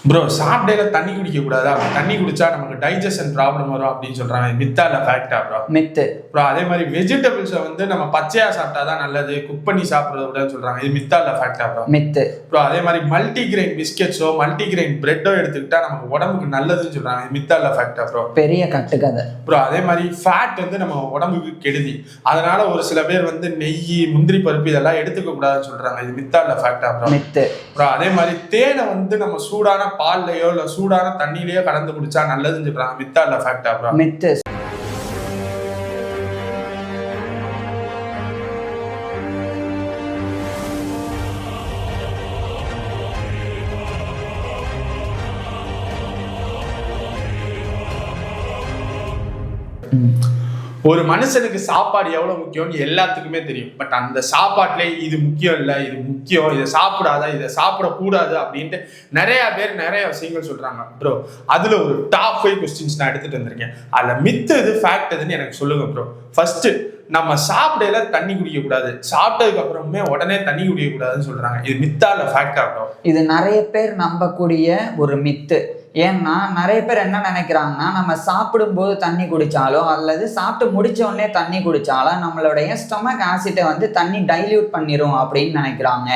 Bro சாப்பிடையில தண்ணி குடிக்க கூடாதா? தண்ணி குடிச்சா நமக்கு டைஜஷன் ப்ராப்ளம் வரும் அப்படின்னு சொல்றாங்க. மித்தா இல்ல ஃபேக்டா ப்ரோ? மித்து ப்ரோ. அதே மாதிரி வெஜிடபிள்ஸை வந்து நம்ம பச்சையா சாப்பிட்டாதான் நல்லது, குக் பண்ணி சாப்பிடுறத விடன்னு சொல்றாங்க. இது மித்தா இல்ல ஃபேக்டா ப்ரோ? மித்து ப்ரோ. அதே மாதிரி மல்டிகிரெயின் பிஸ்கெட்ஸோ மல்டிகிரெயின் பிரெட்டோ எடுத்துக்கிட்டா நமக்கு உடம்புக்கு நல்லதுன்னு சொல்றாங்க. இது மித்தா இல்ல ஃபேக்டா ப்ரோ? பெரிய கட்டுக்கதை ப்ரோ. அதே மாதிரி ஃபேட் வந்து நம்ம உடம்புக்கு கெடுதி, அதனால ஒரு சில பேர் வந்து நெய் முந்திரி பருப்பு இதெல்லாம் எடுத்துக்க கூடாதுன்னு சொல்றாங்க. இது மித்தா இல்ல ஃபேக்டா ப்ரோ? மித்து ப்ரோ. அதே மாதிரி தேனை வந்து நம்ம சூடான பால்லையோ இல்ல சூடான தண்ணியிலயோ கலந்து குடிச்சா நல்லதுன்னு சொல்றாங்க. மித்தா இல்ல ஃபேக்டா ப்ரோ? மித்து ஒரு மனுஷனுக்கு சாப்பாடு எவ்வளவு முக்கியம்னு எல்லாத்துக்குமே தெரியும். பட் அந்த சாப்பாட்டுல இது முக்கியம் இல்லை, இது முக்கியம், இதை சாப்பிடாத, இதை சாப்பிடக்கூடாது அப்படின்ட்டு நிறைய பேர் நிறைய விஷயங்கள் சொல்றாங்க ப்ரோ. அதுல ஒரு டாப் 5 கொஸ்டின்ஸ் நான் எடுத்துட்டு வந்திருக்கேன். அதுல மித்து எது ஃபேக்ட் எதுன்னு எனக்கு சொல்லுங்க ப்ரோ. ஃபர்ஸ்ட், நம்ம சாப்பிடையில தண்ணி குடிக்க கூடாது, சாப்பிட்டதுக்கு அப்புறமே உடனே தண்ணி குடிக்க கூடாதுன்னு சொல்றாங்க. இது மித்தா இல்ல ஃபேக்டா ப்ரோ? இது நிறைய பேர் நம்பக்கூடிய ஒரு மித்து. ஏன்னா நிறைய பேர் என்ன நினைக்கிறாங்கன்னா, நம்ம சாப்பிடும்போது தண்ணி குடிச்சாலோ அல்லது சாப்பிட்டு முடிச்ச உடனே தண்ணி குடிச்சாலோ நம்மளுடைய ஸ்டொமக் ஆசிட்டை வந்து தண்ணி டைல்யூட் பண்ணிரும் அப்படின்னு நினைக்கிறாங்க.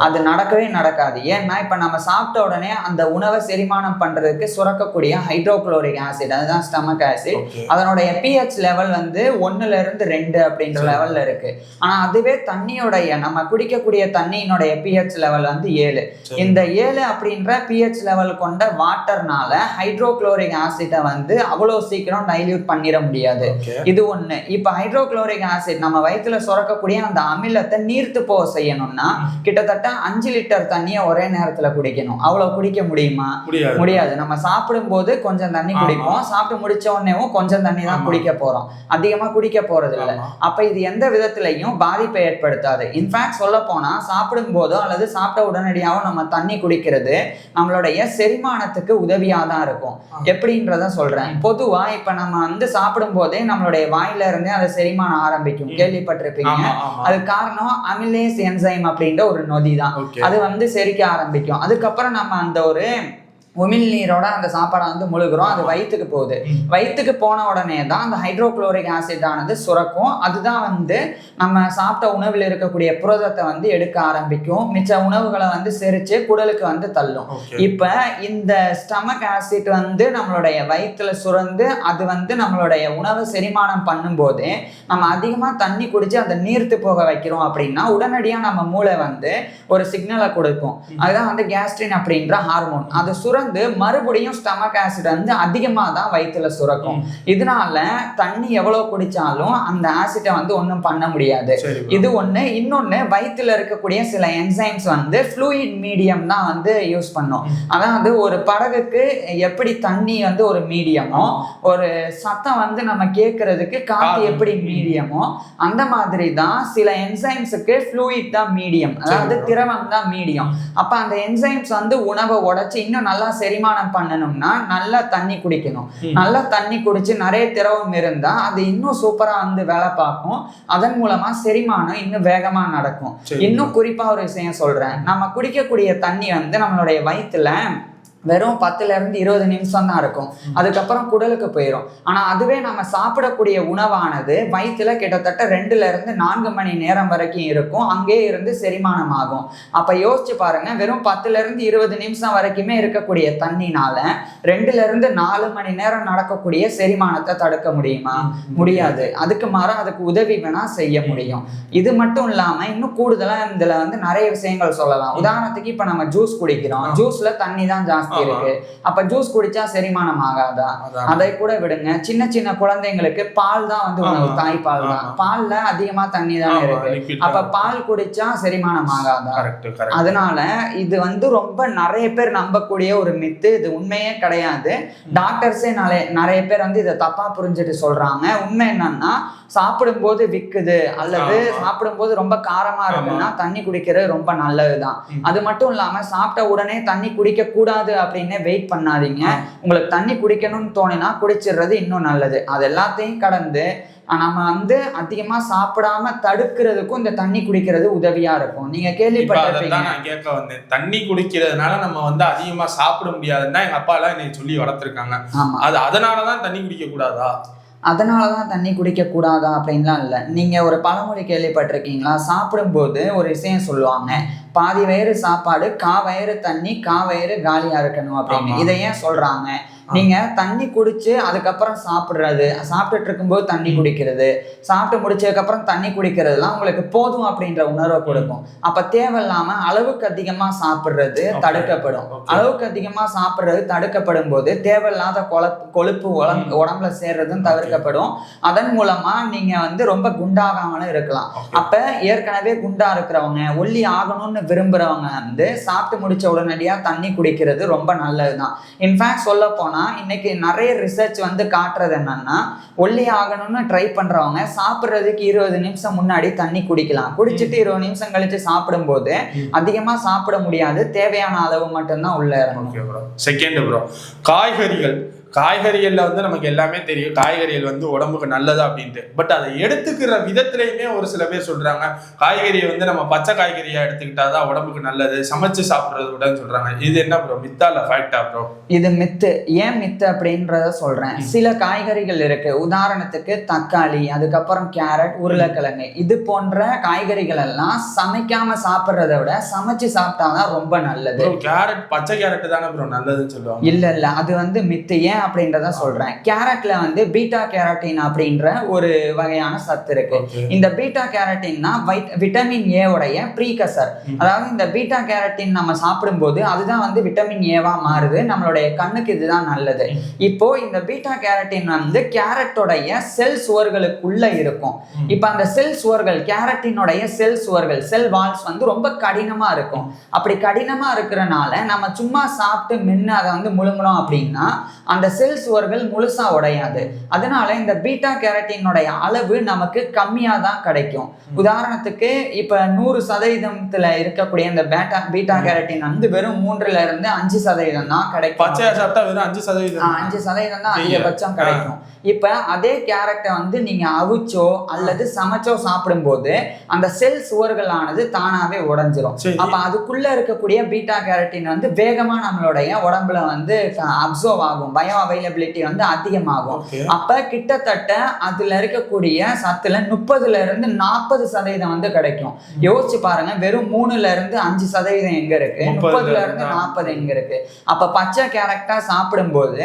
அது நடக்கவே நடக்காது. ஏன்னா இப்ப நம்ம சாப்பிட்ட உடனே அந்த உணவை செரிமானம் பண்றதுக்கு சுரக்கக்கூடிய ஹைட்ரோகுளோரிக் ஆசிட், அதுதான் ஸ்டொமக் ஆசிட், அதனுடைய pH லெவல் வந்து 1ல இருந்து 2 அப்படின்ற லெவல்ல இருக்கு. ஆனா அதுவே தண்ணியோடைய, நம்ம குடிக்கக்கூடிய தண்ணியினுடைய pH லெவல் வந்து 7. இந்த 7 அப்படின்ற pH லெவல் கொண்ட வாட்டர் ஹைட்ரோகுளோரிக் ஆசிட்டை வந்து அவ்வளவு சீக்கிரம் டைல்யூட் பண்ணிட முடியாது. இது ஒண்ணு. இப்ப ஹைட்ரோகுளோரிக் ஆசிட் நம்ம வயிற்றுல சுரக்கக்கூடிய அந்த அமிலத்தை நீர்த்து போக செய்யணும்னா கிட்டத்தட்ட 5 லிட்டர் தண்ணியை ஒரே நேரத்துல குடிக்கணும். அவ்வளவு குடிக்க முடியுமா? முடியாது. நம்ம சாப்பிடும் போது கொஞ்சம் தண்ணி குடிப்போம், சாப்பிட்டு முடிச்ச உடனேவும் கொஞ்சம் தண்ணி தான் குடிக்க போறோம், அதிகமா குடிக்க போறது இல்லை. அப்ப இது எந்த விதத்திலையும் பாதிப்பை ஏற்படுத்தாது. இன்ஃபேக்ட் சொல்ல போனா சாப்பிடும் போதோ அல்லது சாப்பிட்ட உடனடியாகவும் நம்ம தண்ணி குடிக்கிறது நம்மளுடைய செரிமானத்துக்கு உதவியாதான் இருக்கும். எப்படின்றத சொல்றேன். பொதுவா இப்ப நம்ம வந்து சாப்பிடும் போதே நம்மளுடைய வாயில இருந்தே அதை செரிமானம் ஆரம்பிக்கும், கேள்விப்பட்டிருப்பீங்க. அது காரணம் அமிலேஸ் என்சைம் அப்படின்ற ஒரு நொதி தான். அது வந்து செரிக்க ஆரம்பிக்கும். அதுக்கப்புறம் நம்ம அந்த ஒரு உமிழ்நீரோட அந்த சாப்பாடை வந்து முழுகிறோம், அது வயிற்றுக்கு போகுது. வயிற்றுக்கு போன உடனே தான் அந்த ஹைட்ரோகுளோரிக் ஆசிட் ஆனது சுரக்கும். அதுதான் வந்து நம்ம சாப்பிட்ட உணவில் இருக்கக்கூடிய புரதத்தை வந்து எடுக்க ஆரம்பிக்கும், மிச்ச உணவுகளை வந்து செரிச்சு குடலுக்கு வந்து தள்ளும். இப்ப இந்த ஸ்டமக் ஆசிட் வந்து நம்மளுடைய வயிற்றுல சுரந்து அது வந்து நம்மளுடைய உணவை செரிமானம் பண்ணும்போது நம்ம அதிகமா தண்ணி குடிச்சு அந்த நீர்த்து போக வைக்கிறோம் அப்படின்னா உடனடியா நம்ம மூளை வந்து ஒரு சிக்னலை கொடுக்கும். அதுதான் வந்து கேஸ்ட்ரின் அப்படின்ற ஹார்மோன். அது மறுபடியும் ஸ்டமக் ஆசிட் வந்து அதிகமா தான் வயிற்றுல சுரக்கும். இதனால தண்ணி எவ்வளவு குடிச்சாலும் அந்த ஆசிட்டை வந்து ஒன்றும் பண்ண முடியாது. இது ஒண்ணு. இன்னொன்னு, வயிற்றுல இருக்கக்கூடிய சில என்சைம்ஸ் வந்து ஃப்ளூயிட் மீடியம் தான் வந்து யூஸ் பண்ணும். அதாவது ஒரு படகுக்கு எப்படி தண்ணி வந்து ஒரு மீடியமோ, ஒரு சத்தம் வந்து நம்ம கேட்கறதுக்கு காத்து எப்படி மீடியமோ, அந்த மாதிரி தான் சில என்சைம்ஸுக்கு ஃப்ளூயிட் தான் மீடியம், அதாவது திரவம் தான் மீடியம். அப்ப அந்த என்சைம்ஸ் வந்து உணவை உடைச்சு இன்னும் நல்லா செரிமானம் பண்ணணும்னா நல்லா தண்ணி குடிக்கணும். நல்லா தண்ணி குடிச்சு நிறைய திரவம் இருந்தா அது இன்னும் சூப்பரா வந்து வேலை பார்க்கும். அதன் மூலமா செரிமானம் இன்னும் வேகமா நடக்கும். இன்னும் குறிப்பா ஒரு விஷயம் சொல்றேன். நம்ம குடிக்கக்கூடிய தண்ணி வந்து நம்மளுடைய வயிற்றுல வெறும் 10ல இருந்து 20 நிமிஷம் தான் இருக்கும், அதுக்கப்புறம் குடலுக்கு போயிடும். ஆனா அதுவே நம்ம சாப்பிடக்கூடிய உணவானது வயிற்றுல கிட்டத்தட்ட 2ல இருந்து 4 மணி நேரம் வரைக்கும் இருக்கும், அங்கே இருந்து செரிமானம் ஆகும். அப்ப யோசிச்சு பாருங்க, வெறும் 10ல இருந்து 20 நிமிஷம் வரைக்குமே இருக்கக்கூடிய தண்ணினால 2ல இருந்து 4 மணி நேரம் நடக்கக்கூடிய செரிமானத்தை தடுக்க முடியுமா? முடியாது. அதுக்கு மாற அதுக்கு உதவி வேணா செய்ய முடியும். இது மட்டும் இல்லாம இன்னும் கூடுதலா இதுல வந்து நிறைய விஷயங்கள் சொல்லலாம். உதாரணத்துக்கு இப்ப நம்ம ஜூஸ் குடிக்கிறோம், ஜூஸ்ல தண்ணி தான் ஜாஸ்தி இருக்கு. அப்ப ஜூஸ் குடிச்சா செரிமானம் ஆகாதா? அதை கூட விடுங்க. சின்ன சின்ன குழந்தைங்களுக்கு பால் தான் வந்து உணவு, தாய்ப்பால் தான். பால்ல அதிகமா தண்ணி தான் இருக்கு. அப்ப பால் குடிச்சா செரிமானம் ஆகாதா? அதனால இது வந்து ரொம்ப நிறைய பேர் நம்பக்கூடிய ஒரு மித்து. இது உண்மையே கிடையாது. டாக்டர்ஸே நிறைய பேர் வந்து இதை தப்பா புரிஞ்சுட்டு சொல்றாங்க. உண்மை என்னன்னா, சாப்பிடும்போது விக்குது அல்லது சாப்பிடும்போது ரொம்ப காரமா இருக்குன்னா தண்ணி குடிக்கிறது ரொம்ப நல்லதுதான். அது மட்டும் இல்லாம சாப்பிட்ட உடனே தண்ணி குடிக்க கூடாது அப்படின்னு வெயிட் பண்ணாதீங்க. உங்களுக்கு தண்ணி குடிக்கணும்னு தோணினா குடிச்சிடுறது இன்னும் நல்லது. அது எல்லாத்தையும் கடந்து நம்ம வந்து அதிகமா சாப்பிடாம தடுக்கிறதுக்கும் இந்த தண்ணி குடிக்கிறது உதவியா இருக்கும். நீங்க கேள்விப்பட்டிருப்பீங்க. நான் கேட்க வந்தேன், தண்ணி குடிக்கிறதுனால நம்ம வந்து அதிகமா சாப்பிட முடியாதுன்னா எங்க அப்பா எல்லாம் என்னை சொல்லி வளர்த்துருக்காங்க. அது அதனாலதான் தண்ணி குடிக்க கூடாதா? அதனாலதான் தண்ணி குடிக்க கூடாதா அப்படின்லாம் இல்லை. நீங்க ஒரு பழமொழி கேள்விப்பட்டிருக்கீங்களா? சாப்பிடும்போது ஒரு விஷயம் சொல்லுவாங்க, பாதி வயிறு சாப்பாடு, கா வயிறு தண்ணி, கா வயிறு காலியா இருக்கணும் அப்படின்னு. இதை ஏன் சொல்றாங்க? நீங்க தண்ணி குடிச்சு அதுக்கப்புறம் சாப்பிடுறது, சாப்பிட்டுட்டு இருக்கும்போது தண்ணி குடிக்கிறது, சாப்பிட்டு முடிச்சதுக்கு அப்புறம் தண்ணி குடிக்கிறதுலாம் உங்களுக்கு போதும் அப்படின்ற உணர்வை கொடுக்கும். அப்ப தேவையில்லாம அளவுக்கு அதிகமா சாப்பிடுறது தடுக்கப்படும். அளவுக்கு அதிகமா சாப்பிடுறது தடுக்கப்படும் போது தேவையில்லாத கொழுப்பு உடம்புல சேர்றதும் தவிர்க்கப்படும். அதன் மூலமா நீங்க வந்து ரொம்ப குண்டாகாமலும் இருக்கலாம். அப்ப ஏற்கனவே குண்டா இருக்கிறவங்க, ஒல்லி ஆகணும்னு விரும்புறவங்க வந்து சாப்பிட்டு முடிச்ச உடனடியா தண்ணி குடிக்கிறது ரொம்ப நல்லதுதான். இன்ஃபேக்ட் சொல்ல போனா இன்னைக்கு நிறைய ரிசர்ச் வந்து காட்டுறது என்னன்னா, ஒல்லி ஆகணும்னு ட்ரை பண்றவங்க சாப்பிடுறதுக்கு 20 நிமிஷம் முன்னாடி தண்ணி குடிக்கலாம். குடிச்சிட்டு 20 நிமிஷம் கழிச்சு சாப்பிடும் போது அதிகமா சாப்பிட முடியாது, தேவையான அளவு மட்டும்தான் உள்ள இறங்கணும். செகண்ட் ப்ரோ, காய்கறிகள்ல வந்து நமக்கு எல்லாமே தெரியும், காய்கறிகள் வந்து உடம்புக்கு நல்லது அப்படின்ட்டு. பட் அதை எடுத்துக்கிற விதத்திலையுமே ஒரு சில பேர் சொல்றாங்க, காய்கறியை வந்து நம்ம பச்சை காய்கறியா எடுத்துக்கிட்டாதான் உடம்புக்கு நல்லது, சமைச்சு சாப்பிடுறது விட சொல்றாங்க. இது என்ன ப்ரோ, மித்தா இல்ல ஃபேக்டா ப்ரோ? இது மித்து. ஏன் மித்து அப்படின்றத சொல்றேன். சில காய்கறிகள் இருக்கு, உதாரணத்துக்கு தக்காளி, அதுக்கப்புறம் கேரட், உருளைக்கிழங்கு, இது போன்ற காய்கறிகள் எல்லாம் சமைக்காம சாப்பிடுறத விட சமைச்சு சாப்பிட்டாதான் ரொம்ப நல்லது. கேரட், பச்சை கேரட் தானே ப்ரோ நல்லதுன்னு சொல்லுவாங்க. இல்ல அது வந்து மித்து. ஏன் அப்படின்றத சொல்றேன். கேரட்ல வந்து பீட்டா கேரட்டின் அப்படின்ற ஒரு வகையான சத்து இருக்கு. இந்த பீட்டா கேரட்டின்னா விட்டமின் ஏ உடைய ப்ரீகசர். அதாவது இந்த பீட்டா கேரட்டின் நம்ம சாப்பிடும்போது அதுதான் வந்து விட்டமின் ஏவா மாறுது. நம்மளுடைய கண்ணுக்கு இதுதான் நல்லது. இப்போ இந்த பீட்டா கேரட்டின் வந்து கேரட்டோடைய செல் சுவர்களுக்குள்ள இருக்கும். இப்ப அந்த செல் சுவர்கள், கேரட்டினுடைய செல் சுவர்கள், செல் வால்ஸ் வந்து ரொம்ப கடினமா இருக்கும். அப்படி கடினமா இருக்கிறனால நம்ம சும்மா சாப்பிட்டு மென்னு அதை வந்து முழுங்கணும் அப்படின்னா அந்த செல் சுவர்கள் முழுசா உடையாது. அதனால இந்த பீட்டா கேரட்டினுடைய அளவு நமக்கு கம்மியா தான் கிடைக்கும். உதாரணத்துக்கு இப்ப 100% இருக்கக்கூடிய இந்த பீட்டா கேரட்டின் வந்து வெறும் 3-5% தான் கிடைக்கும். பச்சையா சாப்பிட்டா வெறும் 5% தான் அதிகபட்சம் கிடைக்கும். இப்ப அதே கேரட்டை வந்து நீங்க அவிச்சோ அல்லது சமைச்சோ சாப்பிடும்போது அந்த செல் சுவர்களானது தானாவே உடைஞ்சிரும். அப்ப அதுக்குள்ள இருக்கக்கூடிய பீட்டா கேரட்டின் வந்து வேகமா நம்மளுடைய உடம்புல வந்து அப்சர்வ் ஆகும், பயோ அவைலபிலிட்டி வந்து அதிகமாகும். அப்ப கிட்டத்தட்ட அதுல இருக்கக்கூடிய சத்துல 30-40% வந்து கிடைக்கும். யோசிச்சு பாருங்க, வெறும் 3-5% எங்க இருக்கு, 30-40 எங்க இருக்கு. அப்ப பச்சை கேரட்டா சாப்பிடும் போது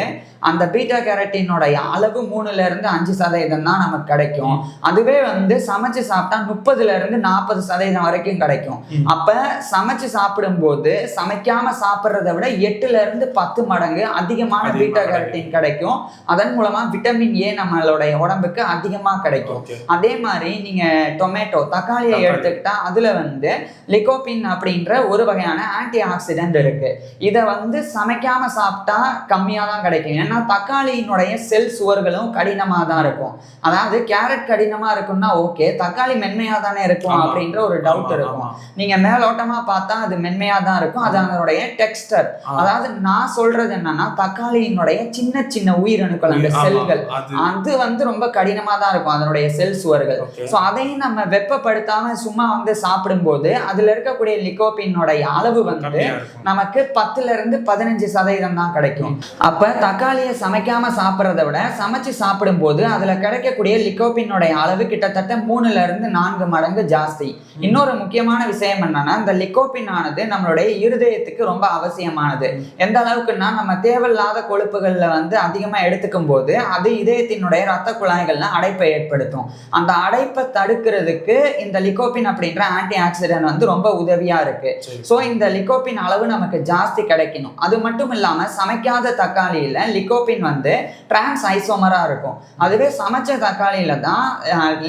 அந்த பீட்டா கேரட்டினுடைய அளவு 3-5% தான் நமக்கு கிடைக்கும். அதுவே வந்து சமைச்சு சாப்பிட்டா 30-40% வரைக்கும் கிடைக்கும். அப்ப சமைச்சு சாப்பிடும் போது சமைக்காம சாப்பிட்றத விட 8-10 மடங்கு அதிகமான பீட்டா கேரட்டின் கிடைக்கும். அதன் மூலமா விட்டமின் ஏ நம்மளுடைய உடம்புக்கு அதிகமா கிடைக்கும். அதே மாதிரி நீங்க டொமேட்டோ, தக்காளியை எடுத்துக்கிட்டா அதுல வந்து லிகோபின் அப்படின்ற ஒரு வகையான ஆன்டி ஆக்சிடென்ட் இருக்கு. இதை வந்து சமைக்காம சாப்பிட்டா கம்மியா தான் கிடைக்கும். ஏன்னா தக்காளியினுடைய செல் சுவர்களும் கடினமா தான் இருக்கும். அதாவது கேரட் கடினமா இருக்கும்னா ஓகே, தக்காளி மென்மையா தானே இருக்கும் அப்படின்ற ஒரு டவுட் இருக்கும். நீங்க மேலோட்டமா பார்த்தா அது மென்மையா தான் இருக்கும், அது அதனுடைய டெக்ஸ்டர். அதாவது நான் சொல்றது என்னன்னா, தக்காளியினுடைய சின்ன சின்ன உயிரணுக்கள், அந்த செல்கள், அது வந்து ரொம்ப கடினமா தான் இருக்கும் அதனுடைய செல் சுவர்கள். ஸோ அதையும் நம்ம வெப்பப்படுத்தாம சும்மா வந்து சாப்பிடும்போது அதுல இருக்கக்கூடிய லிகோபினுடைய அளவு வந்து நமக்கு 10-15% தான் கிடைக்கும். அப்ப தக்காளியை சமைக்காம சாப்பிட்றத விட சமைச்சு சாப்பிடும் போது அதுல கிடைக்கக்கூடிய லிகோபினுடைய அளவு கிட்டத்தட்ட 3-4 மடங்கு ஜாஸ்தி. இன்னொரு முக்கியமான விஷயம் என்னன்னா, இந்த லிகோபின் ஆனது நம்மளுடைய இருதயத்துக்கு ரொம்ப அவசியமானது. எந்த அளவுக்குன்னா, நம்ம தேவையில்லாத கொழுப்புகள்ல வந்து அதிகமா எடுத்துக்கும் போது அது இதயத்தினுடைய ரத்த குழாய்கள்ல அடைப்பை ஏற்படுத்தும். அந்த அடைப்பை தடுக்கிறதுக்கு இந்த லிகோபின் அப்படின்ற ஆன்டி ஆக்சிடென்ட் வந்து ரொம்ப உதவியா இருக்கு. ஸோ இந்த லிகோபின் அளவு நமக்கு ஜாஸ்தி கிடைக்கணும். அது மட்டும் இல்லாம சமைக்காத தக்காளியில லிகோபின் வந்து டிரான்ஸ் ஐசோமரா இருக்கும். அதுவே சமைச்ச தக்காளியில தான்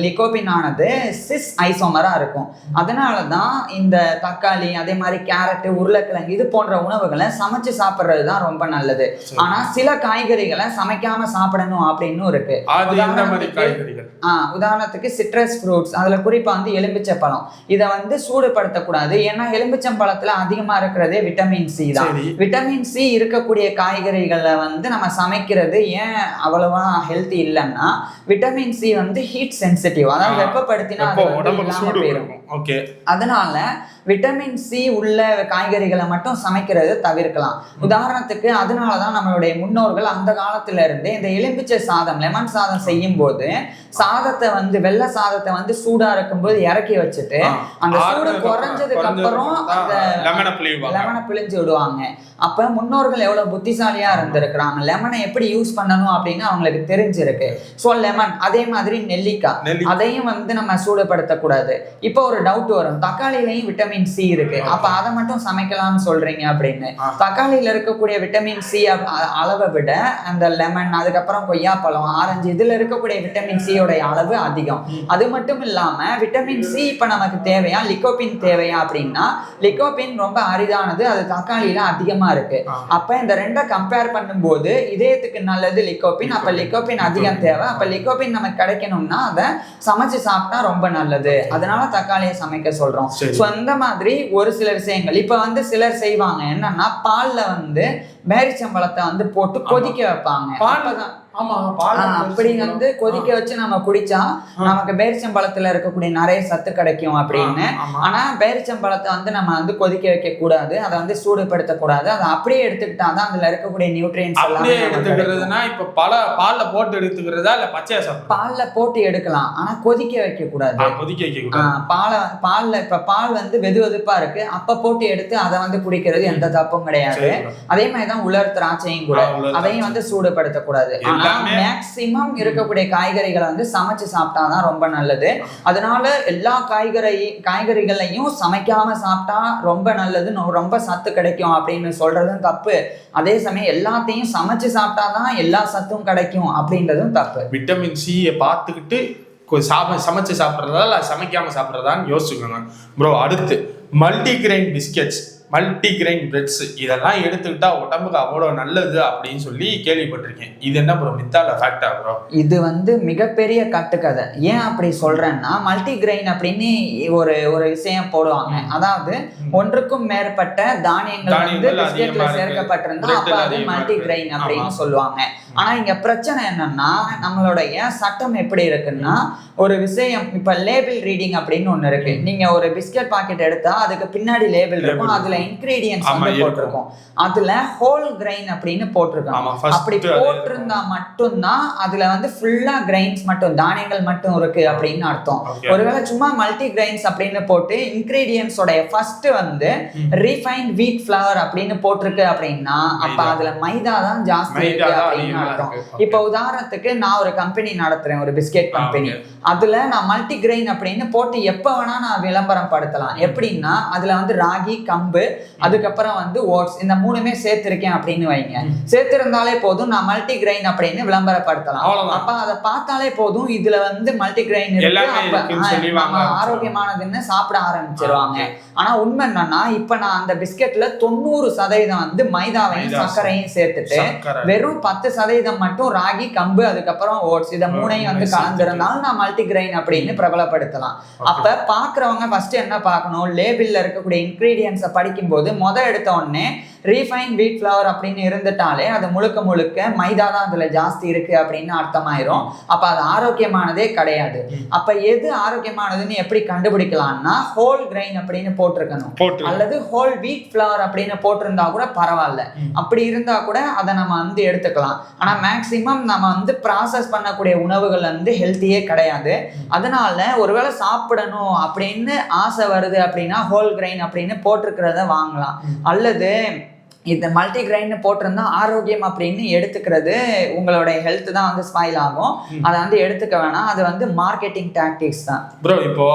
லிகோபின் ஆனது சிஸ் ஐசோமரா இருக்கும். அதனாலதான் இந்த தக்காளி, அதே மாதிரி கேரட், உருளைக்கிழங்கு இது போன்ற உணவுகளை சமைச்சு சாப்பிட்றது தான் ரொம்ப நல்லது. ஆனா சில காய்கறிகளை சமைக்காம சாப்பிடணும் அப்படின்னு இருக்கு. உதாரணத்துக்கு சிட்ரஸ் ஃப்ரூட்ஸ், அதுல குறிப்பா வந்து எலும்பிச்சை பழம், இதை வந்து சூடுபடுத்தக்கூடாது. ஏன்னா எலும்பிச்சம்பழத்துல அதிகமா இருக்கிறதே விட்டமின் சி தான். விட்டமின் சி இருக்கக்கூடிய காய்கறிகளை வந்து நம்ம சமைக்கிறது ஏன் அவ்வளவா ஹெல்த்தி இல்லைன்னா, விட்டமின் சி வந்து ஹீட் சென்சிட்டிவ், அதாவது வெப்பப்படுத்தினா போயிடும். அதனால விட்டமின் சி உள்ள காய்கறிகளை மட்டும் சமைக்கிறது தவிர்க்கலாம். உதாரணத்துக்கு அதனாலதான் நம்மளுடைய முன்னோர்கள் அந்த காலத்துல இருந்து இந்த எலும்பிச்சை சாதம், லெமன் சாதம் செய்யும் போது சாதத்தை வந்து வெள்ளை சாதத்தை வந்து சூடா இருக்கும்போது இறக்கி வச்சுட்டு அந்த சூடு குறைஞ்சதுக்கு அப்புறம் அந்த லெமனை பிழிஞ்சு விடுவாங்க. அப்ப முன்னோர்கள் எவ்வளவு புத்திசாலியா இருந்திருக்கிறாங்க, லெமனை எப்படி யூஸ் பண்ணணும் அப்படின்னு அவங்களுக்கு தெரிஞ்சிருக்கு. ஸோ லெமன், அதே மாதிரி நெல்லிக்காய், அதையும் வந்து நம்ம சூடுபடுத்தக்கூடாது. இப்போ ஒரு டவுட் வரும், தக்காளிலையும் விட்டமின் சி இருக்கு, அப்ப அதை மட்டும் சமைக்கலாம்னு சொல்றீங்க அப்படின்னு. தக்காளியில இருக்கக்கூடிய விட்டமின் சி அளவை விட அந்த லெமன், அதுக்கப்புறம் கொய்யாப்பழம், ஆரஞ்சு, இதுல இருக்கக்கூடிய விட்டமின் சி உடைய அளவு அதிகம். அது மட்டும் இல்லாம விட்டமின் சி இப்ப நமக்கு தேவையா, லிகோபின் தேவையா அப்படின்னா, லிகோபின் ரொம்ப அரிதானது, அது தக்காளியில அதிகமா இருக்கு. அப்ப இந்த ரெண்டை கம்பேர் பண்ணும்போது இதயத்துக்கு நல்லது லிகோபின், அப்ப லிகோபின் அதிகம் தேவை. அப்ப லிகோபின் நமக்கு கிடைக்கணும்னா அதை சமைச்சு சாப்பிட்டா ரொம்ப நல்லது, அதனால தக்காளியை சமைக்க சொல்றோம். சோ இந்த மாதிரி ஒரு சில விஷயங்கள் இப்ப வந்து சிலர் செய்வாங்க, என்னன்னா பால்ல வந்து பேரிச்சம்பழத்தை வந்து போட்டு கொதிக்க வைப்பாங்க. அப்படி வந்து கொதிக்க வச்சு நம்ம குடிச்சா நமக்கு பேரிச்சம்பழத்துல இருக்கக்கூடிய நிறைய சத்து கிடைக்கும் அப்படின்னு. ஆனா பேரிச்சம்பழத்தை வந்து நம்ம வந்து கொதிக்க வைக்க கூடாது, அதை வந்து சூடுபடுத்த கூடாது. அதை அப்படியே எடுத்துக்கிட்டாதான் அதுல இருக்கக்கூடிய நியூட்ரியன்ஸ் எல்லாமே எடுத்துக்கிறதுனா இப்ப பால்ல போட்டு எடுத்துக்கிறதா இல்ல பச்சையா சாப்பிடுறதா? பால்ல போட்டு எடுக்கலாம், ஆனா கொதிக்க வைக்க கூடாது. கொதிக்க வைக்க கூடாது. பால்ல இப்ப பால் வந்து வெதுவெதுப்பா இருக்கு, அப்ப போட்டு எடுத்து அதை வந்து குடிக்கிறது எந்த தப்பும் கிடையாது. அதே மாதிரிதான் உலர் திராட்சையும் கூட, அதையும் வந்து சூடுபடுத்த கூடாது. மேக்சிமம் இருக்கக்கூடிய காய்கறிகளை வந்து சமைச்சு சாப்பிட்டாதான் ரொம்ப நல்லது. அதனால எல்லா காய்கறிகளையும் சமைக்காம சாப்பிட்டா ரொம்ப நல்லது, ரொம்ப சத்து கிடைக்கும் அப்படின்னு சொல்றதும் தப்பு. அதே சமயம் எல்லாத்தையும் சமைச்சு சாப்பிட்டாதான் எல்லா சத்தும் கிடைக்கும் அப்படின்றதும் தப்பு. விட்டமின் சியை பார்த்துக்கிட்டு சமைச்சு சாப்பிட்றதா இல்லை சமைக்காம சாப்பிட்றதான்னு யோசிச்சுக்கோங்க ப்ரோ. அடுத்து மல்டிகிரெயின் பிஸ்கெட்ஸ், மல்டிகிரெயின் பிரெட்ஸ், இதெல்லாம் எடுத்துக்கிட்டா உடம்புக்கு அவ்வளோ நல்லது அப்படின்னு சொல்லி கேள்விப்பட்டிருக்கேன். இது என்ன ப்ரோ, மித்தா இல்லை ஃபேக்டா ப்ரோ? இது வந்து மிகப்பெரிய கட்டுக்கதை. ஏன் அப்படி சொல்றேன்னா, மல்டிகிரெயின் அப்படின்னு ஒரு விஷயம் போடுவாங்க, அதாவது ஒன்றுக்கும் மேற்பட்ட தானியங்கள் வந்து பிஸ்கெட்ல சேர்க்கப்பட்டிருந்தா அப்ப அது மல்டிகிரெயின் அப்படின்னு சொல்லுவாங்க. ஆனா இங்க பிரச்சனை என்னன்னா, நம்மளுடைய சட்டம் எப்படி இருக்குன்னா, ஒரு விஷயம் இப்ப லேபிள் ரீடிங் அப்படின்னு ஒண்ணு இருக்கு. நீங்க ஒரு பிஸ்கெட் பாக்கெட் எடுத்தா அதுக்கு பின்னாடி லேபிள் இருக்கும், அதுல இன்கிரீடியன்ஸ் வந்து போட்டிருக்கும், அதுல ஹோல் கிரெயின் அப்படின்னு போட்டிருக்காங்க. அப்படி போட்டிருந்தா மட்டும்தான் அதுல வந்து ஃபுல்லா கிரெயின்ஸ் மட்டும், தானியங்கள் மட்டும் இருக்கு அப்படின்னு அர்த்தம். ஒருவேளை சும்மா மல்டி கிரெயின்ஸ் அப்படின்னு போட்டு இன்கிரீடியன்ஸ் உடைய ஃபர்ஸ்ட் வந்து ரீஃபைன்ட் வீட் ஃபிளவர் அப்படின்னு போட்டிருக்கு அப்படின்னா அப்ப அதுல மைதா தான் ஜாஸ்தி இருக்கு அப்படின்னு அர்த்தம். இப்ப உதாரணத்துக்கு நான் ஒரு கம்பெனி நடத்துறேன், ஒரு பிஸ்கெட் கம்பெனி. அதுல நான் மல்டி கிரெயின் அப்படின்னு போட்டு எப்ப வேணா நான் விளம்பரம் படுத்தலாம். எப்படின்னா அதுல வந்து ராகி, கம்பு, அதுக்கப்புறம் வந்து ஓட்ஸ், இந்த மூணுமே சேர்த்திருக்கேன் அப்படின்னு வைங்க. சேர்த்திருந்தாலே போதும், நான் மல்டி கிரெயின் அப்படின்னு விளம்பரப்படுத்தலாம். அப்ப அதை பார்த்தாலே போதும், இதுல வந்து மல்டி கிரெயின் ஆரோக்கியமானதுன்னு சாப்பிட ஆரம்பிச்சிருவாங்க. ஆனா உண்மை என்னன்னா, இப்ப நான் அந்த பிஸ்கெட்ல 90% வந்து மைதாவையும் சர்க்கரையும் சேர்த்துட்டு வெறும் 10% மட்டும் ராகி, கம்பு, அதுக்கப்புறம் ஓட்ஸ், இதை மூணையும் வந்து கலந்துருந்தாலும் நான் மல்டி கிரெயின் அப்படின்னு பிரபலப்படுத்தலாம். அப்ப பாக்குறவங்க ஃபர்ஸ்ட் என்ன பார்க்கணும், லேபிள்ல இருக்கக்கூடிய இன்கிரீடியன்ஸை படிக்கும்போது எடுத்த உடனே ரீஃபைன் வீட் ஃபிளவர் அப்படின்னு இருந்துட்டாலே அது முழுக்க மைதா தான் அதுல ஜாஸ்தி இருக்கு அப்படின்னு அர்த்தமாயிரும். அப்ப அது ஆரோக்கியமானதே கிடையாது. அப்ப எது ஆரோக்கியமானதுன்னு எப்படி கண்டுபிடிக்கலாம்னா, ஹோல் கிரெயின் அப்படின்னு போட்டிருக்கணும், அல்லது ஹோல் வீட் ஃபிளவர் அப்படின்னு போட்டிருந்தா கூட பரவாயில்ல. அப்படி இருந்தா கூட அதை நம்ம வந்து எடுத்துக்கலாம். ஆனா மேக்சிமம் நம்ம வந்து ப்ராசஸ் பண்ணக்கூடிய உணவுகள் வந்து ஹெல்த்தியே கிடையாது. அதனால ஒருவேளை சாப்பிடணும் அப்படின்னு ஆசை வருது அப்படின்னா ஹோல் கிரெயின் அப்படின்னு போட்டிருக்கிறத வாங்கலாம். அல்லது இந்த மல்டி கிரெயின் போட்டிருந்தா ஆரோக்கியம் அப்படின்னு எடுத்துக்கிறது உங்களுடைய ஹெல்த் தான் வந்து ஸ்பாயில் ஆகும். அதை வந்து எடுத்துக்க வேணாம், அது வந்து மார்க்கெட்டிங் டாக்டிக்ஸ் தான் ப்ரோ. இப்போ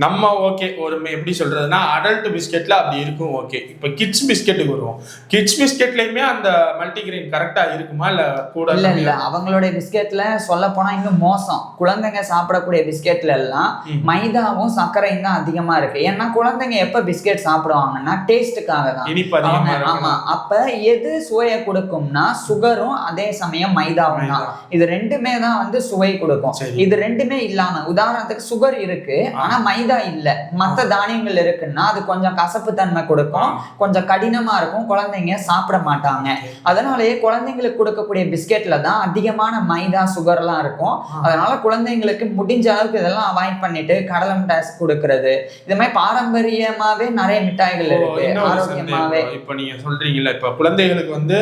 நம்ம ஓகே ஒரு எப்படி சொல்றதுன்னா, அடல்ட் பிஸ்கெட்ல அப்படி இருக்கும் ஓகே. இப்போ கிட்ஸ் பிஸ்கெட்டுக்கு வருவோம். கிட்ஸ் பிஸ்கெட்லயுமே அந்த மல்டிகிரெயின் கரெக்டா இருக்குமா இல்ல கூட? இல்ல அவங்களுடைய பிஸ்கெட்ல சொல்ல போனா இன்னும் மோசம். குழந்தைங்க சாப்பிடக்கூடிய பிஸ்கெட்ல எல்லாம் மைதாவும் சர்க்கரையும் தான் அதிகமா இருக்கு. ஏன்னா குழந்தைங்க எப்ப பிஸ்கெட் சாப்பிடுவாங்கன்னா டேஸ்ட்டுக்காக தான். இனிப்பு அதிகமா ஆமா, கொடுக்கலாம். அப்ப எது சுவையை கொடுக்கும்னா சுகரும் அதே சமயம் மைதாவும் தான். இது ரெண்டுமே தான் வந்து சுவை கொடுக்கும். இது ரெண்டுமே இல்லாம உதாரணத்துக்கு சுகர் இருக்கு ஆனா மைதா இல்ல, மத்த தானியங்கள் இருக்குன்னா அது கொஞ்சம் கசப்பு தன்மை கொடுக்கும், கொஞ்சம் கடினமா இருக்கும், குழந்தைங்க சாப்பிட மாட்டாங்க. அதனாலேயே குழந்தைங்களுக்கு கொடுக்கக்கூடிய பிஸ்கெட்ல தான் அதிகமான மைதா சுகர் எல்லாம் இருக்கும். அதனால குழந்தைங்களுக்கு முடிஞ்ச அளவுக்கு இதெல்லாம் அவாய்ட் பண்ணிட்டு கடலை மிட்டாய் கொடுக்கறது, இது மாதிரி பாரம்பரியமாவே நிறைய மிட்டாய்கள் இருக்கு ஆரோக்கியமாவே. இப்ப நீங்க சொல்றீங்கல்ல, இப்ப குழந்தைகளுக்கு வந்து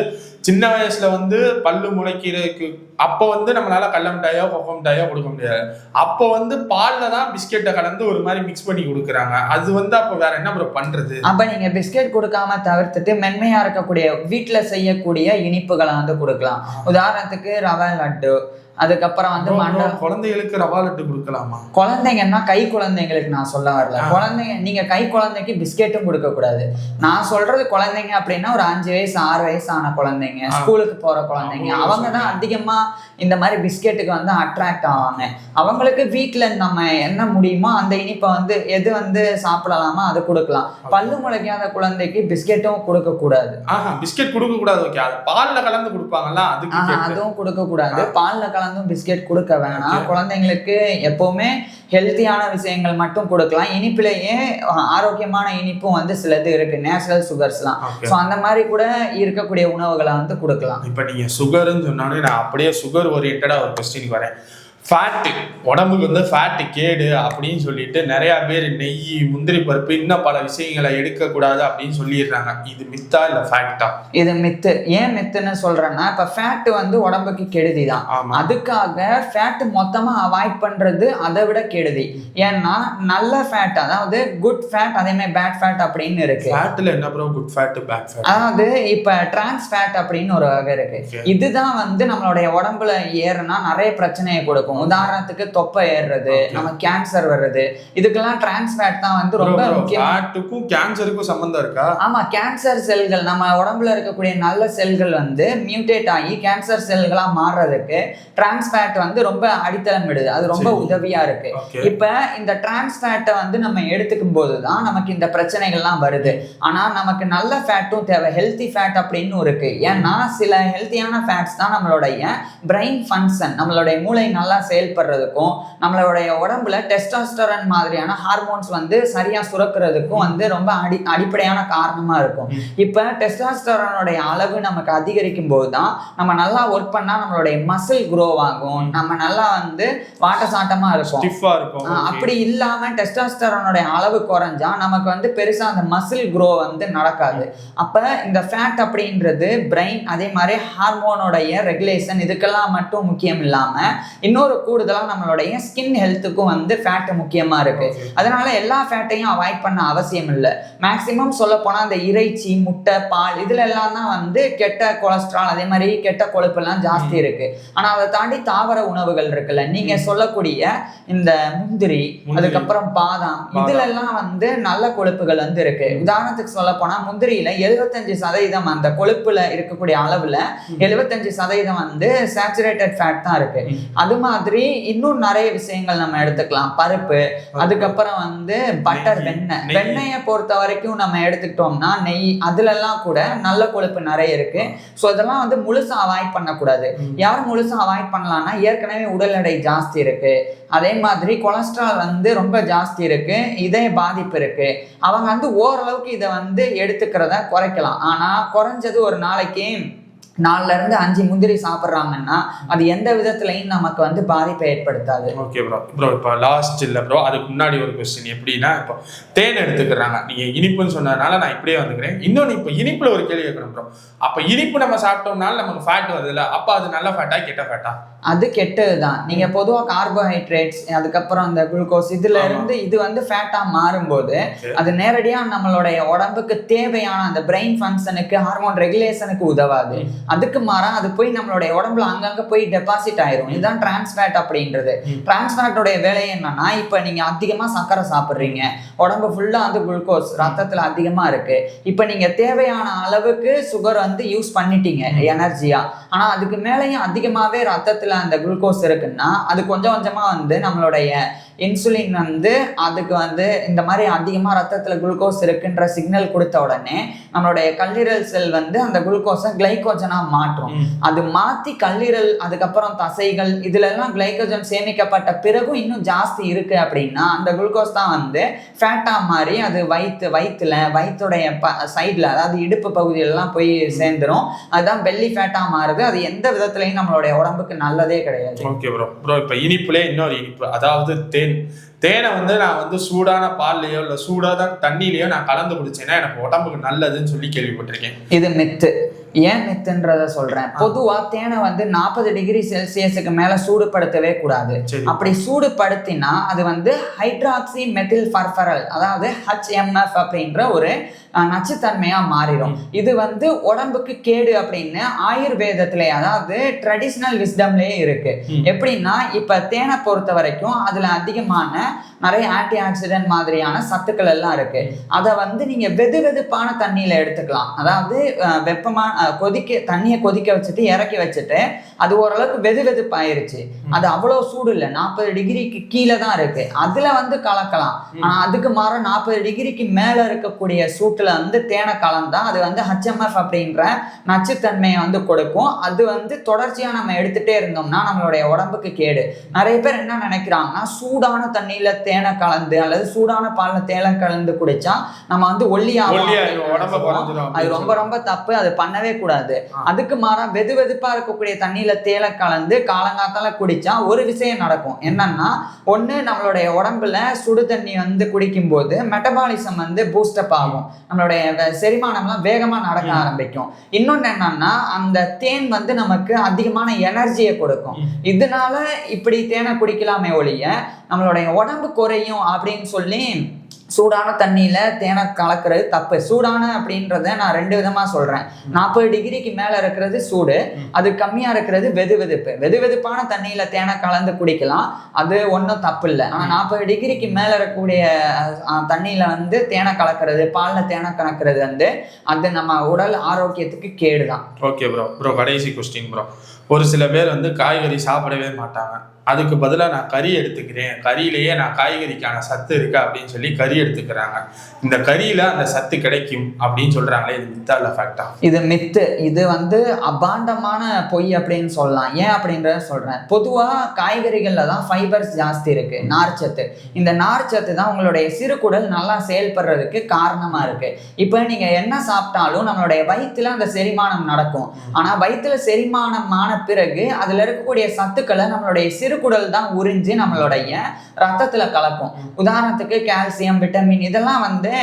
சின்ன வயசுல வந்து பல்லு முளைக்கிறதுக்கு அப்போ வந்து நம்மளால கடலை மிட்டாயோ கொக்கோ மிட்டாயோ கொடுக்க முடியாது. அப்போ வந்து பால்ல தான் பிஸ்கெட்டை கலந்து ஒரு மாதிரி மிக்ஸ் பண்ணி கொடுக்குறாங்க. அது வந்து அப்போ வேற என்ன ப்ரோ பண்றது? அப்ப நீங்க பிஸ்கெட் கொடுக்காம தவிர்த்துட்டு மென்மையா இருக்கக்கூடிய வீட்டுல செய்யக்கூடிய இனிப்புகளை வந்து கொடுக்கலாம். உதாரணத்துக்கு ரவை லட்டு, அதுக்கப்புறம் வந்து குழந்தைகளுக்கு ரவா லட்டு கொடுக்கலாமா? குழந்தைங்கன்னா கை குழந்தைங்களுக்கு நான் சொல்ல வரல. குழந்தைங்க நீங்க கை குழந்தைக்கு பிஸ்கெட்டும் கொடுக்க கூடாது. நான் சொல்றது குழந்தைங்க அப்படின்னா ஒரு 5 வயசு 6 வயசு ஆன குழந்தைங்க, ஸ்கூலுக்கு போற குழந்தைங்க, அவங்க தான் அதிகமா இந்த மாதிரி பிஸ்கெட்டுக்கு வந்து அட்ராக்ட் ஆவாங்க. அவங்களுக்கு வீட்டுல நம்ம என்ன முடியுமோ அந்த இனிப்பை வந்து எது வந்து சாப்பிடலாமோ அதை கொடுக்கலாம். பல்லு முளைக்காத குழந்தைக்கு பிஸ்கெட்டும் கொடுக்க கூடாது. பிஸ்கெட் கொடுக்க கூடாது. ஓகே, அது பால்ல கலந்து கொடுப்பாங்கல்ல, அதுவும் கொடுக்க கூடாது. பால்ல கலந்தும் பிஸ்கெட் கொடுக்க வேணாம். குழந்தைங்களுக்கு எப்பவுமே ஹெல்த்தியான விஷயங்கள் மட்டும் கொடுக்கலாம். இனிப்பிலேயே ஆரோக்கியமான இனிப்பும் வந்து சிலது இருக்கு, நேச்சுரல் சுகர்ஸ்லாம். ஸோ அந்த மாதிரி கூட இருக்கக்கூடிய உணவுகளை வந்து கொடுக்கலாம். இப்போ நீங்க சுகர்னு சொன்னாலே நான் அப்படியே சுகர் ஓரியன்டா ஒரு கொஸ்டின் வரேன். ஃபேட்டு, உடம்புக்கு வந்து ஃபேட்டு கேடு அப்படின்னு சொல்லிட்டு நிறைய பேர் நெய், முந்திரி பருப்பு, இன்னும் பல விஷயங்களை எடுக்கக்கூடாது அப்படின்னு சொல்லிடுறாங்க. இது மித்தா இல்லை ஃபேக்டா? இது மித்து. ஏன் மித்துன்னு சொல்றேன்னா, இப்போ ஃபேட்டு வந்து உடம்புக்கு கெடுதி தான். அதுக்காக ஃபேட்டு மொத்தமா அவாய்ட் பண்றது அதை விட கெடுதி. ஏன்னா நல்ல ஃபேட், அதாவது குட் ஃபேட், அதே மாதிரி பேட் ஃபேட் அப்படின்னு இருக்கு. ஃபேட்ல என்ன bro good fat bad fat? அதாவது இப்போ டிரான்ஸ் ஃபேட் அப்படின்னு ஒரு வகை இருக்கு. இதுதான் வந்து நம்மளுடைய உடம்புல ஏறுனா நிறைய பிரச்சனையை கொடுக்கும். உதாரணத்துக்கு தொப்பை ஏறுறது, நம்ம கேன்சர் வர்றது, இதுக்கெல்லாம் டிரான்ஸ் ஃபேட் தான் வந்து ரொம்ப முக்கியம். ஃபேட்டுக்கும் கேன்சருக்கும் சம்பந்தம் இருக்கா? ஆமா, கேன்சர் செல்கள் நம்ம உடம்புல இருக்கக்கூடிய நல்ல செல்கள் வந்து மியூட்டேட் ஆகி கேன்சர் செல்களா மாறுறதுக்கு டிரான்ஸ் ஃபேட் வந்து ரொம்ப அடித்தளம் விடுது. அது ரொம்ப உதவியா இருக்கு. இப்ப இந்த டிரான்ஸ் ஃபேட்டை வந்து நம்ம எடுத்துக்கும் போதுதான் நமக்கு இந்த பிரச்சனைகள்லாம் வருது. ஆனா நமக்கு நல்ல ஃபேட்டும் தேவை, ஹெல்த்தி ஃபேட் அப்படின்னு இருக்கு. ஏன்னா சில ஹெல்த்தியான ஃபேட்ஸ் தான் நம்மளுடைய பிரெயின் ஃபங்க்ஷன், நம்மளுடைய மூளை நல்லா செயல்படுறதுக்கும் நம்மளுடைய உடம்புல டெஸ்டோஸ்டெரான் மாதிரியான ஹார்மோன்ஸ் வந்து சரியா சுரக்கிறதுக்கும் வந்து ரொம்ப அடிப்படையான காரணமா இருக்கும். இப்ப டெஸ்டோஸ்டெரானோட அளவு நமக்கு அதிகரிக்கும் போதுதான் நம்ம நல்லா ஒர்க் பண்ணா நம்மளுடைய மசில் க்ரோ ஆகும், நம்ம நல்லா வந்து வாட்டசாட்டமா இருக்கும். அப்படி இல்லாம டெஸ்டோஸ்டெரானோட அளவு குறைஞ்சா நமக்கு வந்து பெருசா அந்த மசில் க்ரோ வந்து நடக்காது. அப்ப இந்த ஃபேட் அப்படின்றது பிரெயின், அதே மாதிரி ஹார்மோனோடைய ரெகுலேஷன், இதுக்கெல்லாம் மட்டும் முக்கியம் இல்லாம இன்னொரு கூடுதலா நம்மளுடைய ஸ்கின் ஹெல்த்துக்கும் வந்து ஃபேட் முக்கியமா இருக்கு. அதனால எல்லா ஃபேட்டையும் அவாய்ட் பண்ண அவசியம் இல்லை. மேக்சிமம் சொல்ல போனா இந்த இறைச்சி, முட்டை, பால், இதுல எல்லாம் தான் வந்து கெட்ட கொலஸ்ட்ரால், அதே மாதிரி கெட்ட கொழுப்பு எல்லாம் ஜாஸ்தி இருக்கு. ஆனா அதை தாண்டி தாவர உணவுகள் இருக்குல்ல, நீங்க சொல்லக்கூடிய இந்த முந்திரி, அதுக்கப்புறம் பாதாம், இதுல எல்லாம் வந்து நல்ல கொழுப்புகள் வந்து இருக்கு. உதாரணத்துக்கு சொல்ல போனா முந்திரியில 75% அந்த கொழுப்புல இருக்கக்கூடிய அளவுல 75% வந்து சேச்சுரேட்டட் ஃபேட் தான் இருக்கு. அது மாதிரி இன்னும் நிறைய விஷயங்கள் நம்ம எடுத்துக்கலாம். பருப்பு, அதுக்கப்புறம் வந்து பட்டர், வெண்ணெயை பொறுத்த வரைக்கும் நம்ம எடுத்துக்கிட்டோம்னா நெய், அதுல எல்லாம் கூட நல்ல கொழுப்பு நிறைய இருக்கு. ஸோ இதெல்லாம் வந்து முழுசா அவாய்ட் பண்ணக்கூடாது. யாரும் முழுசா அவாய்ட் பண்ணலாம்னா ஏற்கனவே உடல் எடை ஜாஸ்தி இருக்கு, அதே மாதிரி கொலஸ்ட்ரால் வந்து ரொம்ப ஜாஸ்தி இருக்கு, இதய பாதிப்பு இருக்கு, அவங்க வந்து ஓரளவுக்கு இதை வந்து எடுத்துக்கிறத குறைக்கலாம். ஆனா குறைஞ்சது ஒரு நாளைக்கு 4ல இருந்து 5 முந்திரி சாப்பிட்றாங்கன்னா அது எந்த விதத்துலையும் நமக்கு வந்து பாதிப்பை ஏற்படுத்தாது. ஓகே ப்ரோ இப்போ லாஸ்ட் இல்லை ப்ரோ, அதுக்கு முன்னாடி ஒரு கொஸ்டின். எப்படின்னா இப்போ தேன் எடுத்துக்கிறாங்க, நீங்கள் இனிப்புன்னு சொன்னதுனால நான் இப்படியே வந்துக்கிறேன். இன்னொன்று இப்போ இனிப்பில் ஒரு கேள்வி கேட்கணும் ப்ரோ. அப்போ இனிப்பு நம்ம சாப்பிட்டோம்னால நமக்கு ஃபேட் வருது இல்லை, அப்போ அது நல்ல ஃபேட்டா கெட்ட ஃபேட்டா? அது கெட்டது தான். நீங்க பொதுவாக கார்போஹைட்ரேட்ஸ், அதுக்கப்புறம் இந்த குளுக்கோஸ், இதுல இருந்து இது வந்து ஃபேட்டா மாறும்போது அது நேரடியா நம்மளுடைய உடம்புக்கு தேவையான அந்த பிரெயின் ஃபங்க்ஷனுக்கு, ஹார்மோன் ரெகுலேஷனுக்கு உதவாது. அதுக்கு மாறா அது போய் நம்மளுடைய உடம்புல அங்கங்க போய் டெபாசிட் ஆயிரும். இதுதான் டிரான்ஸ் ஃபேட் அப்படின்றது. டிரான்ஸ் ஃபேட்டோடைய வேலை என்னன்னா, இப்ப நீங்க அதிகமா சர்க்கரை சாப்பிட்றீங்க, உடம்பு ஃபுல்லா வந்து குளுக்கோஸ் ரத்தத்துல அதிகமா இருக்கு, இப்ப நீங்க தேவையான அளவுக்கு சுகர் வந்து யூஸ் பண்ணிட்டீங்க எனர்ஜியா, ஆனா அதுக்கு மேலேயும் அதிகமாவே ரத்தத்துல ரத்தத்துல அந்த குளுக்கோஸ் இருக்குன்னா அது கொஞ்சம் கொஞ்சமா வந்து நம்மளுடைய இன்சுலின் வந்து அதுக்கு வந்து இந்த மாதிரி அதிகமாக ரத்தத்துல குளுக்கோஸ் இருக்குன்ற சிக்னல் கொடுத்த உடனே நம்மளுடைய கல்லீரல் செல் வந்து அந்த குளுக்கோஸை கிளைகோஜனா மாற்றும். அது மாற்றி கல்லீரல் அதுக்கப்புறம் தசைகள் இதுல எல்லாம் கிளைகோஜன் சேமிக்கப்பட்ட பிறகும் இன்னும் ஜாஸ்தி இருக்கு அப்படின்னா அந்த குளுக்கோஸ் தான் வந்து ஃபேட்டா மாறி அது வயிற்றுடைய சைட்ல அதாவது இடுப்பு பகுதியிலலாம் போய் சேர்ந்துரும். அதுதான் பெல்லி ஃபேட்டா மாறுது. அது எந்த விதத்துலையும் நம்மளுடைய உடம்புக்கு நல்லதே கிடையாது. ஓகே ப்ரோ இப்போ இனிப்புலே இன்னொரு இனிப்பு, அதாவது தேனை வந்து நான் வந்து சூடான பால்லையோ இல்லை சூடான தண்ணியிலையோ நான் கலந்து குடிச்சேன்னா எனக்கு உடம்புக்கு நல்லதுன்னு சொல்லி கேள்விப்பட்டிருக்கேன். இது மித்து. ஏன் மித்துன்றத சொல்றேன். பொதுவா தேனை வந்து 40 டிகிரி செல்சியஸுக்கு மேல சூடுபடுத்தவே கூடாது. அப்படி சூடுபடுத்தினா அது வந்து ஹைட்ராக்சி மெத்தில் ஃபர்ஃபரல் அதாவது HMF அப்படின்ற ஒரு நச்சுத்தன்மையா மாறிடும். இது வந்து உடம்புக்கு கேடு அப்படின்னு ஆயுர்வேதத்திலே அதாவது ட்ரெடிஷ்னல் விஸ்டம்லயே இருக்கு. எப்படின்னா இப்ப தேனை பொறுத்த வரைக்கும் அதுல அதிகமான நிறைய ஆன்டி ஆக்சிடென்ட் மாதிரியான சத்துக்கள் எல்லாம் இருக்கு. அதை வந்து நீங்க வெதுவெதுப்பான தண்ணியில எடுத்துக்கலாம். அதாவது தண்ணியை கொதிக்க வச்சுட்டு இறக்கி வச்சுட்டு அது ஓரளவுக்கு வெதுவெதுப்பாயிருச்சு, அது அவ்வளவு சூடு இல்லை, 40 டிகிரிக்கு கீழே தான் இருக்கு, அதுல வந்து கலக்கலாம். ஆனா அதுக்கு மாற 40 டிகிரிக்கு மேல இருக்கக்கூடிய சூட்டுல வந்து தேனை கலந்தா அது வந்து HMF அப்படின்ற நச்சுத்தன்மையை வந்து கொடுக்கும். அது வந்து தொடர்ச்சியா நம்ம எடுத்துட்டே இருந்தோம்னா நம்மளுடைய உடம்புக்கு கேடு. நிறைய பேர் என்ன நினைக்கிறாங்கன்னா சூடான தண்ணியில தேனை கலந்து அல்லது சூடான பால்ல தேனை கலந்து குடிச்சா நம்ம வந்து ஒல்லியாகும். அது ரொம்ப ரொம்ப தப்பு. அது பண்ணவே கூடாது. அதுக்கு மாறா வெதுவெதுப்பா இருக்கக்கூடிய தண்ணியில தேனை கலந்து காலங்காத்தால குடிச்சா ஒரு விஷயம் நடக்கும். என்னன்னா ஒண்ணு நம்மளுடைய உடம்புல சுடு தண்ணி வந்து குடிக்கும் போது மெட்டபாலிசம் வந்து பூஸ்டப் ஆகும், நம்மளுடைய செரிமானம்லாம் வேகமா நடக்க ஆரம்பிக்கும். இன்னொன்னு என்னன்னா அந்த தேன் வந்து நமக்கு அதிகமான எனர்ஜியை கொடுக்கும். இதனால இப்படி தேனை குடிக்கலாமே ஒழிய நம்மளுடைய உடம்பு குறையும் அப்படின்னு சொல்லி சூடான தண்ணியில தேனை கலக்கிறது தப்பு. சூடான அப்படின்றத நான் 2 விதமா சொல்றேன். 40 டிகிரிக்கு மேல இருக்கிறது சூடு, அது கம்மியா இருக்கிறது வெதுவெதுப்பான தண்ணியில தேனை கலந்து குடிக்கலாம், அது ஒன்றும் தப்பு இல்லை. ஆனா 40 டிகிரிக்கு மேல இருக்கக்கூடிய தண்ணியில வந்து தேனை கலக்கிறது பால்ல தேனை கலக்கிறது வந்து அது நம்ம உடல் ஆரோக்கியத்துக்கு கேடுதான். ஓகே ப்ரோ கடைசி கொஸ்டின் ப்ரோ. ஒரு சில பேர் வந்து காய்கறி சாப்பிடவே மாட்டாங்க, அதுக்கு பதிலாக நான் கறி எடுத்துக்கிறேன், கறியிலேயே நான் காய்கறிக்கான சத்து இருக்கு அப்படின்னு சொல்லி கறி எடுத்துக்கிறாங்க. இந்த கறியில அந்த சத்து கிடைக்கும் அப்படின்னு சொல்றாங்களே, இது மித்தா இல்ல ஃபேக்டா? இது மித்து. இது வந்து அபாண்டமான பொய் அப்படின்னு சொல்லலாம். ஏன் அப்படின்றத சொல்றேன். பொதுவா காய்கறிகள்ல தான் ஃபைபர்ஸ் ஜாஸ்தி இருக்கு, நார்ச்சத்து. இந்த நார்ச்சத்து தான் உங்களுடைய சிறுகுடல் நல்லா செயல்படுறதுக்கு காரணமா இருக்கு. இப்போ நீங்க என்ன சாப்பிட்டாலும் நம்மளுடைய வயிற்றுல அந்த செரிமானம் நடக்கும். ஆனா வயிற்றுல செரிமானமான பிறகு அதுல இருக்கக்கூடிய சத்துக்களை நம்மளுடைய சிறுகுடல் தான் உறிஞ்சி நம்மளுடைய ரத்தத்துல கலக்கும். உதாரணத்துக்கு கால்சியம், விட்டமின் இதெல்லாம் வந்து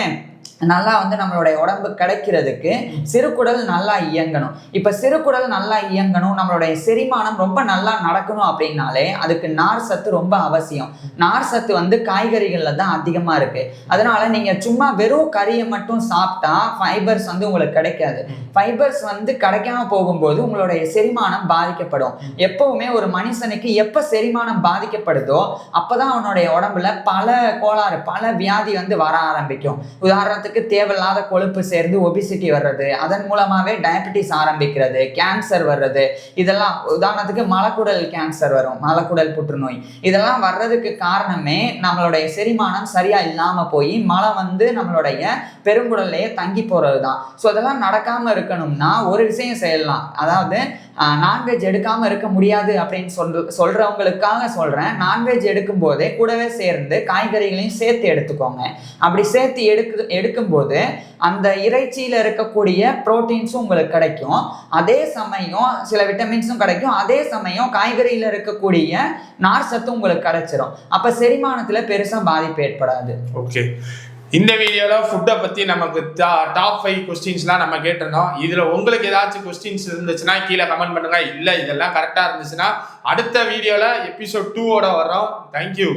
நல்லா வந்து நம்மளுடைய உடம்பு கிடைக்கிறதுக்கு சிறுகுடல் நல்லா இயங்கணும். இப்ப சிறுகுடல் நல்லா இயங்கணும், நம்மளுடைய செரிமானம் ரொம்ப நல்லா நடக்கணும் அப்படின்னாலே அதுக்கு நார் சத்து ரொம்ப அவசியம். நார் சத்து வந்து காய்கறிகள்ல தான் அதிகமா இருக்கு. அதனால நீங்க சும்மா வெறும் கறியை மட்டும் சாப்பிட்டா ஃபைபர்ஸ் வந்து உங்களுக்கு கிடைக்காது. ஃபைபர்ஸ் வந்து கிடைக்காம போகும்போது உங்களுடைய செரிமானம் பாதிக்கப்படும். எப்பவுமே ஒரு மனுஷனுக்கு எப்ப செரிமானம் பாதிக்கப்படுதோ அப்பதான் அவனுடைய உடம்புல பல கோளாறு பல வியாதி வந்து வர ஆரம்பிக்கும். உதாரணத்துக்கு தேவையில்லாத கொழுப்பு சேர்ந்து ஒபிசிட்டி வர்றது, அதன் மூலமாவே டயபெட்டிஸ் ஆரம்பிக்கிறது, கேன்சர் வர்றது, இதெல்லாம் உதாரணத்துக்கு மலக்குடல் கேன்சர் வரும், மலக்குடல் புற்றுநோய். இதெல்லாம் வர்றதுக்கு காரணமே நம்மளுடைய செரிமானம் சரியா இல்லாம போய் மலம் வந்து நம்மளுடைய பெருங்குடல்லையே தங்கி போறதுதான். ஸோ அதெல்லாம் நடக்காம இருக்கணும்னா ஒரு விஷயம் செய்யலாம். அதாவது நான்வெஜ் எடுக்காம இருக்க முடியாது அப்படின்னு சொல்றவங்களுக்காக சொல்றேன். நான்வெஜ் எடுக்கும் போதே கூடவே சேர்ந்து காய்கறிகளையும் சேர்த்து எடுத்துக்கோங்க. அப்படி சேர்த்து எடுக்கும்போது அந்த இறைச்சியில இருக்கக்கூடிய புரோட்டீன்ஸும் உங்களுக்கு கிடைக்கும், அதே சமயம் சில விட்டமின்ஸும் கிடைக்கும், அதே சமயம் காய்கறியில இருக்கக்கூடிய நார் சத்தும் உங்களுக்கு கிடைச்சிரும். அப்ப செரிமானத்துல பெருசா பாதிப்பு ஏற்படாது. ஓகே, இந்த வீடியோல ஃபுட்டை பத்தி நமக்கு டாப் 5 கொஸ்டின்ஸ்லாம் நம்ம கேட்டிருந்தோம். இதுல உங்களுக்கு ஏதாச்சும் கொஸ்டின்ஸ் இருந்துச்சுன்னா கீழே கமெண்ட் பண்ணுங்க. இல்ல இதெல்லாம் கரெக்டா இருந்துச்சுன்னா அடுத்த வீடியோல எபிசோட் 2 வர்றோம். தேங்க்யூ.